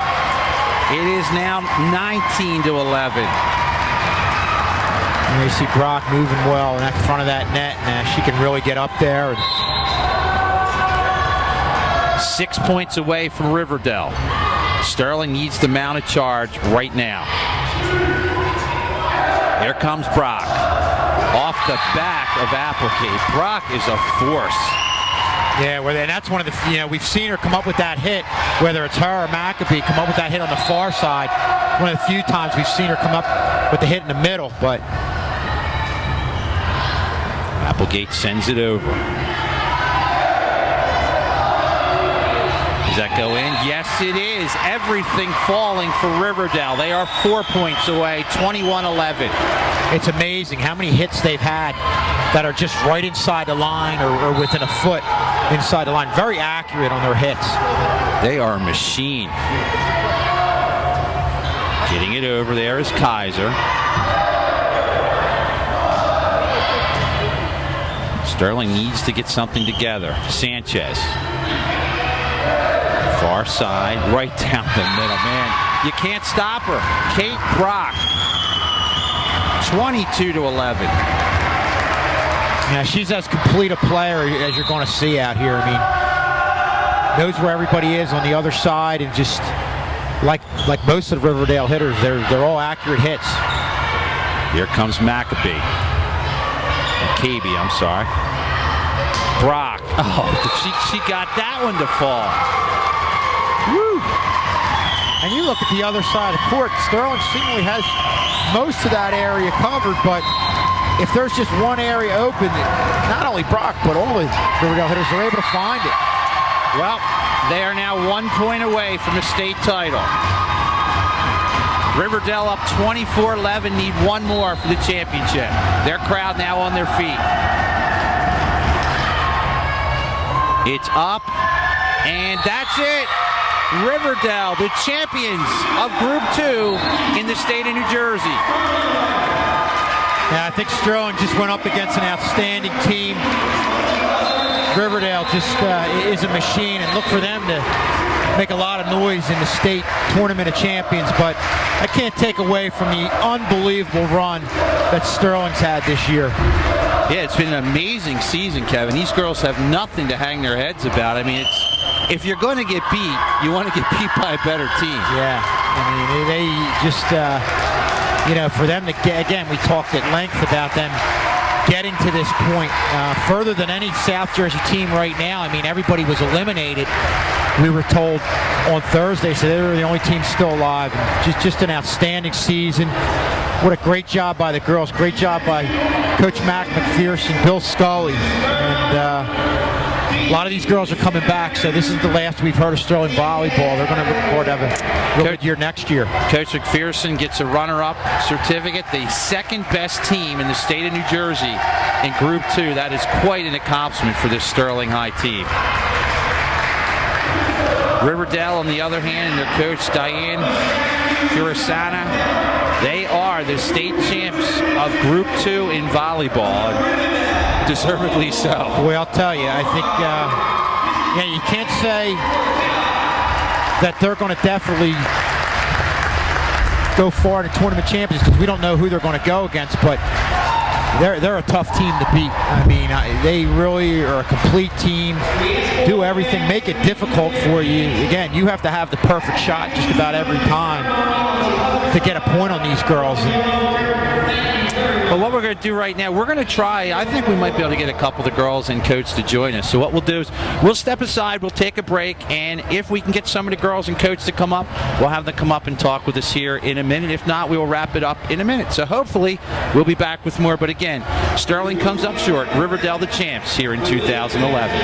It is now 19-11.
And you see Brock moving well in that front of that net, and she can really get up there.
6 points away from Riverdale. Sterling needs to mount a charge right now. Here comes Brock. Off the back of Applegate. Brock is a force.
Yeah, and that's one of the, we've seen her come up with that hit, whether it's her or Maccabee, come up with that hit on the far side. One of the few times we've seen her come up with the hit in the middle, but
Applegate sends it over. Does that go in? Yes, it is. Everything falling for Riverdale. They are 4 points away, 21-11.
It's amazing how many hits they've had that are just right inside the line or within a foot inside the line. Very accurate on their hits.
They are a machine. Getting it over there is Kaiser. Sterling needs to get something together. Sanchez. Far side, right down the middle. Man, you can't stop her. Kate Brock. 22-11.
Yeah, she's as complete a player as you're going to see out here. I mean, knows where everybody is on the other side, and just like most of the Riverdale hitters, they're all accurate hits.
Here comes McCabe, I'm sorry. Brock. Oh, she got that one to fall. Woo!
And you look at the other side of the court, Sterling seemingly has most of that area covered, but if there's just one area open, not only Brock, but all the Riverdale hitters are able to find it.
Well, they are now 1 point away from the state title. Riverdale up 24-11, need one more for the championship. Their crowd now on their feet. It's up, and that's it. Riverdale, the champions of Group 2 in the state of New Jersey.
Yeah, I think Sterling just went up against an outstanding team. Riverdale just is a machine, and look for them to make a lot of noise in the state tournament of champions, but I can't take away from the unbelievable run that Sterling's had this year.
Yeah, it's been an amazing season, Kevin. These girls have nothing to hang their heads about. I mean, if you're going to get beat, you want to get beat by a better team.
Yeah, I mean, they just, for them to get, again, we talked at length about them getting to this point further than any South Jersey team right now. I mean, everybody was eliminated. We were told on Thursday, so they were the only team still alive. Just an outstanding season. What a great job by the girls. Great job by Coach Mac McPherson, Bill Scully. And a lot of these girls are coming back, so this is the last we've heard of Sterling Volleyball. They're going to look forward to have a real good year next year.
Coach McPherson gets a runner-up certificate, the second best team in the state of New Jersey in Group 2. That is quite an accomplishment for this Sterling High team. Riverdale, on the other hand, and their coach, Diane Furasana, they are the state champs of Group 2 in volleyball, and deservedly so.
Well, I'll tell you, I think you can't say that they're going to definitely go far to tournament champions because we don't know who they're going to go against, but they're a tough team to beat. I mean, they really are a complete team, do everything, make it difficult for you. Again, you have to have the perfect shot just about every time to get a point on these girls.
Well, what we're going to do right now, we're going to try, I think we might be able to get a couple of the girls and coach to join us. So what we'll do is we'll step aside, we'll take a break, and if we can get some of the girls and coach to come up, we'll have them come up and talk with us here in a minute. If not, we will wrap it up in a minute. So hopefully we'll be back with more. But again, Sterling comes up short. Riverdale the champs here in 2011.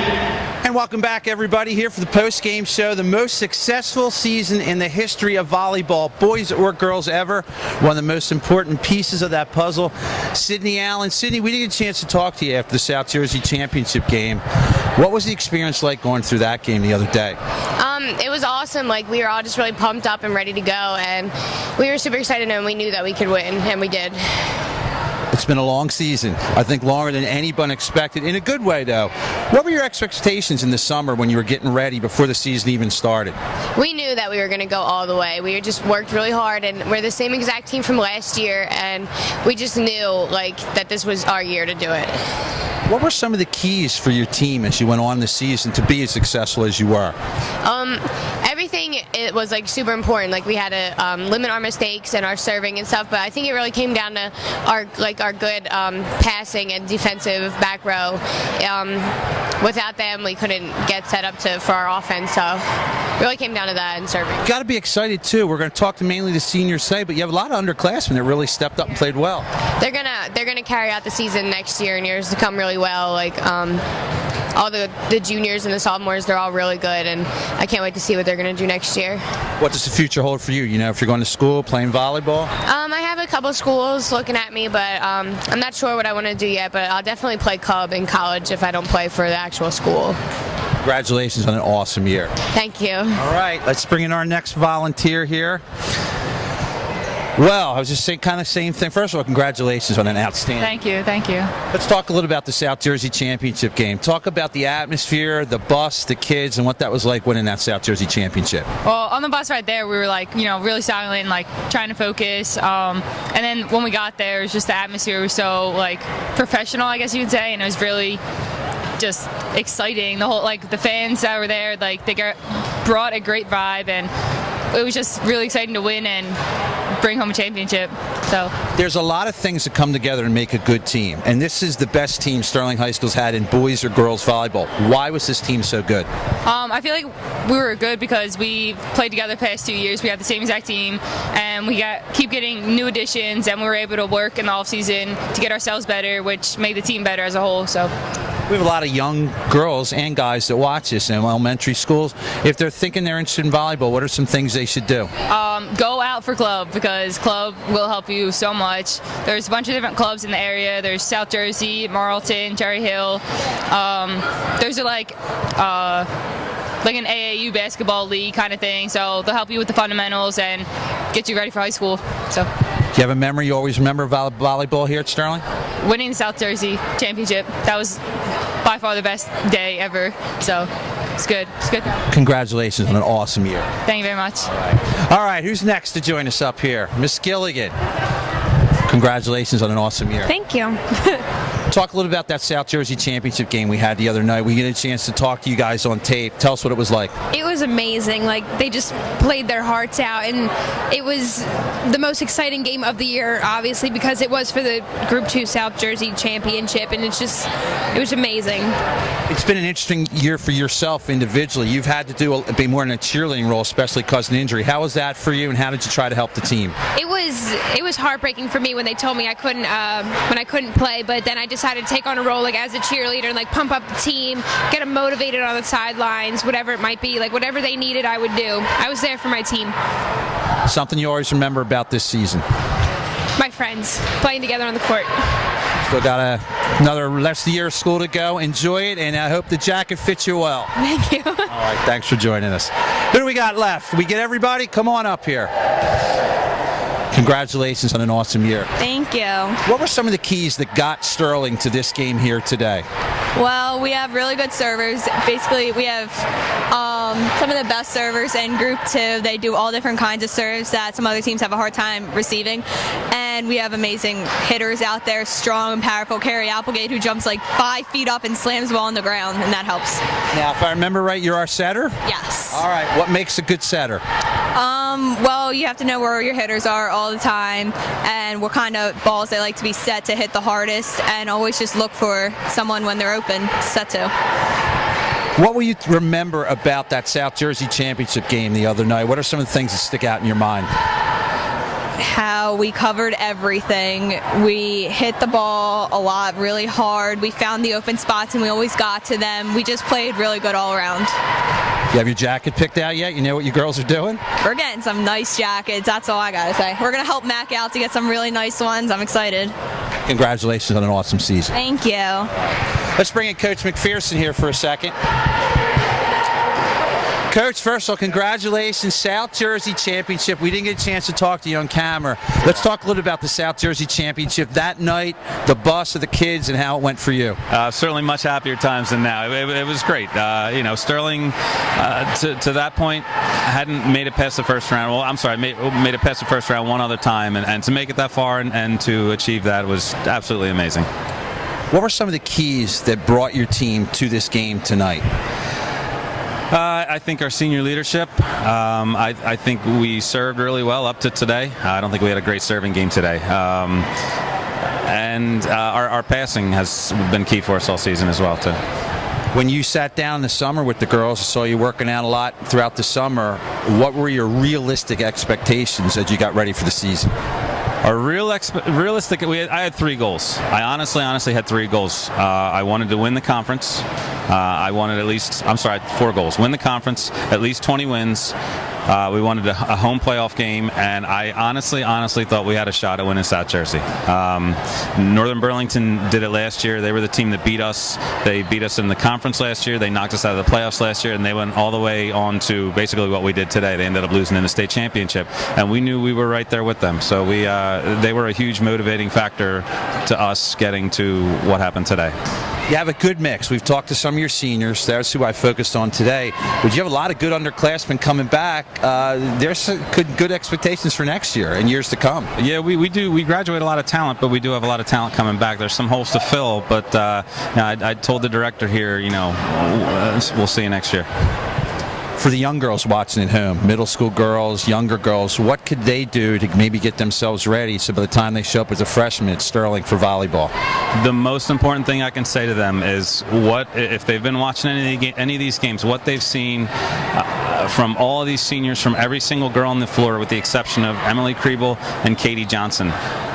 And welcome back, everybody, here for the post-game show. The most successful season in the history of volleyball, boys or girls ever. One of the most important pieces of that puzzle. Sydney Allen. Sydney, we didn't get a chance to talk to you after the South Jersey Championship game. What was the experience like going through that game the other day?
It was awesome. Like, we were all just really pumped up and ready to go, and we were super excited, and we knew that we could win, and we did.
It's been a long season. I think longer than anyone expected. In a good way, though. What were your expectations in the summer when you were getting ready before the season even started?
We knew that we were going to go all the way. We just worked really hard, and we're the same exact team from last year, and we just knew that this was our year to do it.
What were some of the keys for your team as you went on the season to be as successful as you were?
Everything, it was super important. We had to limit our mistakes and our serving and stuff, but I think it really came down to our good passing and defensive back row. Without them, we couldn't get set up for our offense, so it really came down to that and serving.
You got to be excited too. We're going to talk to mainly the seniors today, but you have a lot of underclassmen that really stepped up and played well.
They're gonna carry out the season next year and years to come really well. All the juniors and the sophomores, they're all really good, and I can't wait to see what they're going to do next year.
What does the future hold for you? If you're going to school, playing volleyball?
I have a couple schools looking at me, but I'm not sure what I want to do yet, but I'll definitely play club in college if I don't play for the actual school.
Congratulations on an awesome year.
Thank you.
All right, let's bring in our next volunteer here. Well, I was just saying kind of same thing. First of all, congratulations on an outstanding.
Thank you.
Let's talk a little about the South Jersey Championship game. Talk about the atmosphere, the bus, the kids, and what that was like winning that South Jersey Championship.
Well, on the bus right there, we were really silent, trying to focus. And then when we got there, it was just the atmosphere was so professional, I guess you would say, and it was really just exciting. The whole the fans that were there, they brought a great vibe, and it was just really exciting to win and bring home a championship. So
There's a lot of things that come together and make a good team, and this is the best team Sterling High School's had in boys or girls volleyball. Why was this team so good?
I feel like we were good because we played together the past 2 years. We have the same exact team, and we keep getting new additions, and we were able to work in the off season to get ourselves better, which made the team better as a whole. So
We have a lot of young girls and guys that watch this in elementary schools. If they're thinking they're interested in volleyball, what are some things they should do?
Go out for club, because club will help you so much. There's a bunch of different clubs in the area. There's South Jersey, Marlton, Cherry Hill. There's like an AAU basketball league kind of thing, so they'll help you with the fundamentals and get you ready for high school. So,
Do you have a memory you always remember about volleyball here at Sterling?
winning the South Jersey championship, that was by far the best day ever. So it's good. It's good.
Congratulations on an awesome year.
Thank you very much.
All right, who's next to join us up here? Miss Gilligan. Congratulations on an awesome year.
Thank you.
Talk a little about that South Jersey championship game we had the other night. We get a chance to talk to you guys on tape. Tell us what it was like.
It was amazing. Like, they just played their hearts out, and it was the most exciting game of the year, obviously, because it was for the Group 2 South Jersey championship, and it was amazing.
It's been an interesting year for yourself individually. You've had to be more in a cheerleading role, especially because of an injury. How was that for you, and how did you try to help the team?
It was heartbreaking for me when they told me I couldn't play, but then I decided to take on a role like as a cheerleader and like pump up the team, get them motivated on the sidelines, whatever it might be, like whatever they needed I would do. I was there for my team.
Something you always remember about this season?
My friends playing together on the court.
Still got another rest of the year of school to go. Enjoy it, and I hope the jacket fits you well.
Thank you.
All right, thanks for joining us. Who do we got left? We get everybody? Come on up here. Congratulations on an awesome year.
Thank you.
What were some of the keys that got Sterling to this game here today?
Well, we have really good servers. Basically, we have some of the best servers in Group 2. They do all different kinds of serves that some other teams have a hard time receiving. And we have amazing hitters out there, strong and powerful. Carrie Applegate, who jumps like 5 feet up and slams the ball on the ground, and that helps.
Now, if I remember right, you're our setter?
Yes.
All right, what makes a good setter?
Well, you have to know where your hitters are all the time and what kind of balls they like to be set to hit the hardest, and always just look for someone when they're open to set to.
What will you remember about that South Jersey championship game the other night? What are some of the things that stick out in your mind?
How we covered everything. We hit the ball a lot, really hard. We found the open spots and we always got to them. We just played really good all around.
You have your jacket picked out yet? You know what your girls are doing?
We're getting some nice jackets. That's all I gotta say. We're gonna help Mac out to get some really nice ones. I'm excited.
Congratulations on an awesome season.
Thank you.
Let's bring in Coach McPherson here for a second. Coach, first of all, congratulations, South Jersey Championship. We didn't get a chance to talk to you on camera. Let's talk a little about the South Jersey Championship that night, the bus of the kids, and how it went for you.
Certainly much happier times than now. It was great. Sterling, to that point, hadn't made it past the first round. Well, I'm sorry, made it past the first round one other time, and to make it that far and to achieve that was absolutely amazing.
What were some of the keys that brought your team to this game tonight?
I think our senior leadership. I think we served really well up to today. I don't think we had a great serving game today. And our passing has been key for us all season as well, too.
When you sat down in the summer with the girls, I saw you working out a lot throughout the summer. What were your realistic expectations as you got ready for the season?
Our realistic, I had 3 goals. I honestly had 3 goals. I wanted to win the conference. I wanted 4 goals. Win the conference, at least 20 wins. We wanted a home playoff game, and I honestly thought we had a shot at winning South Jersey. Northern Burlington did it last year. They were the team that beat us. They beat us in the conference last year. They knocked us out of the playoffs last year, and they went all the way on to basically what we did today. They ended up losing in the state championship, and we knew we were right there with them. So they were a huge motivating factor to us getting to what happened today.
You have a good mix. We've talked to some of your seniors. That's who I focused on today. But you have a lot of good underclassmen coming back. There's good expectations for next year and years to come.
Yeah, we do. We graduate a lot of talent, but we do have a lot of talent coming back. There's some holes to fill, but I told the director here, we'll see you next year.
for the young girls watching at home, middle school girls, younger girls, what could they do to maybe get themselves ready so by the time they show up as a freshman at Sterling for volleyball?
The most important thing I can say to them is what, if they've been watching any of these games, what they've seen from all of these seniors, from every single girl on the floor with the exception of Emily Kriebel and Katie Johnson.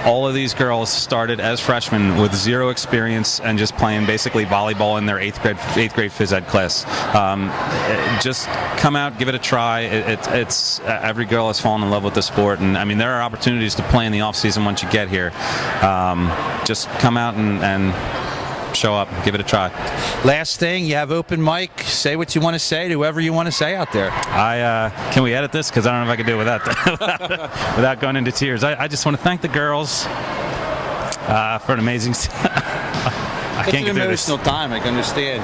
All of these girls started as freshmen with zero experience and just playing basically volleyball in their eighth grade phys ed class. Just come out, give it a try. It's every girl has fallen in love with the sport, and I mean there are opportunities to play in the off season once you get here. Just come out and show up, give it a try.
Last thing, you have open mic. Say what you want to say to whoever you want to say out there.
Can we edit this? Because I don't know if I can do it without going into tears. I just want to thank the girls for an amazing. I
It's
can't
an
get through this.
emotional time. I can understand.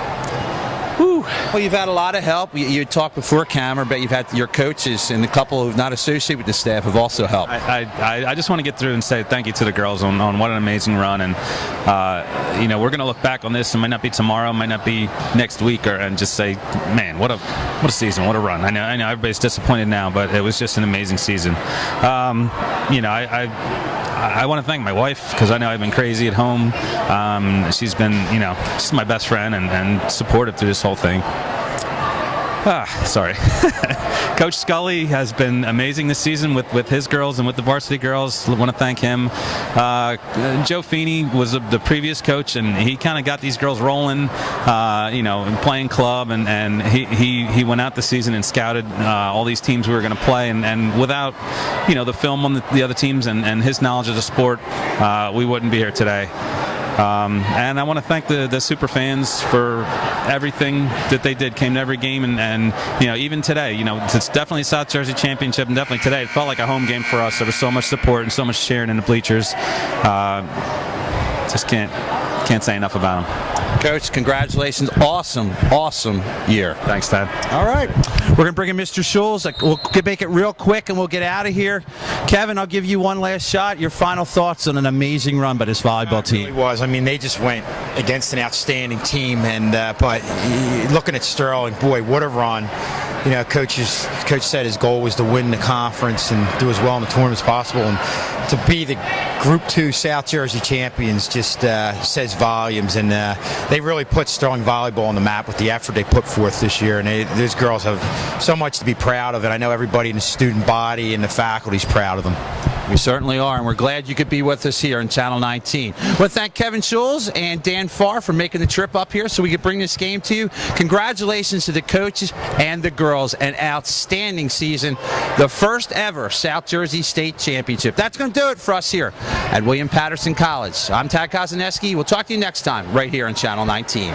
Whew. Well, you've had a lot of help. You talked before camera, but you've had your coaches and a couple who've not associated with the staff have also helped.
I just want to get through and say thank you to the girls on what an amazing run, and we're going to look back on this. It might not be tomorrow, it might not be next week, and just say, man, what a season, what a run. I know everybody's disappointed now, but it was just an amazing season. I want to thank my wife because I know I've been crazy at home. She's been, she's my best friend and supportive through this whole thing. Sorry. Coach Scully has been amazing this season with his girls and with the varsity girls. I want to thank him. Joe Feeney was the previous coach, and he kind of got these girls rolling, playing club, and he went out this season and scouted all these teams we were going to play, and without, the film on the other teams and his knowledge of the sport, we wouldn't be here today. And I want to thank the super fans for everything that they did. Came to every game, and even today, it's definitely a South Jersey championship, and definitely today it felt like a home game for us. There was so much support and so much cheering in the bleachers. Just can't say enough about them.
Coach, congratulations. Awesome year.
Thanks, Ted.
All right. We're going to bring in Mr. Schulz. We'll make it real quick and we'll get out of here. Kevin, I'll give you one last shot. Your final thoughts on an amazing run by this volleyball team.
It really was. I mean, they just went against an outstanding team, and but looking at Sterling, boy, what a run. Coach said his goal was to win the conference and do as well in the tournament as possible, and to be the Group 2 South Jersey champions just says volumes, and they really put Sterling volleyball on the map with the effort they put forth this year, and those girls have so much to be proud of, and I know everybody in the student body and the faculty is proud of them.
We certainly are, and we're glad you could be with us here on Channel 19. I want to thank Kevin Schulz and Dan Farr for making the trip up here so we could bring this game to you. Congratulations to the coaches and the girls. An outstanding season. The first ever South Jersey State Championship. That's going to do it for us here at William Patterson College. I'm Tad Kozaneski. We'll talk to you next time right here on Channel 19.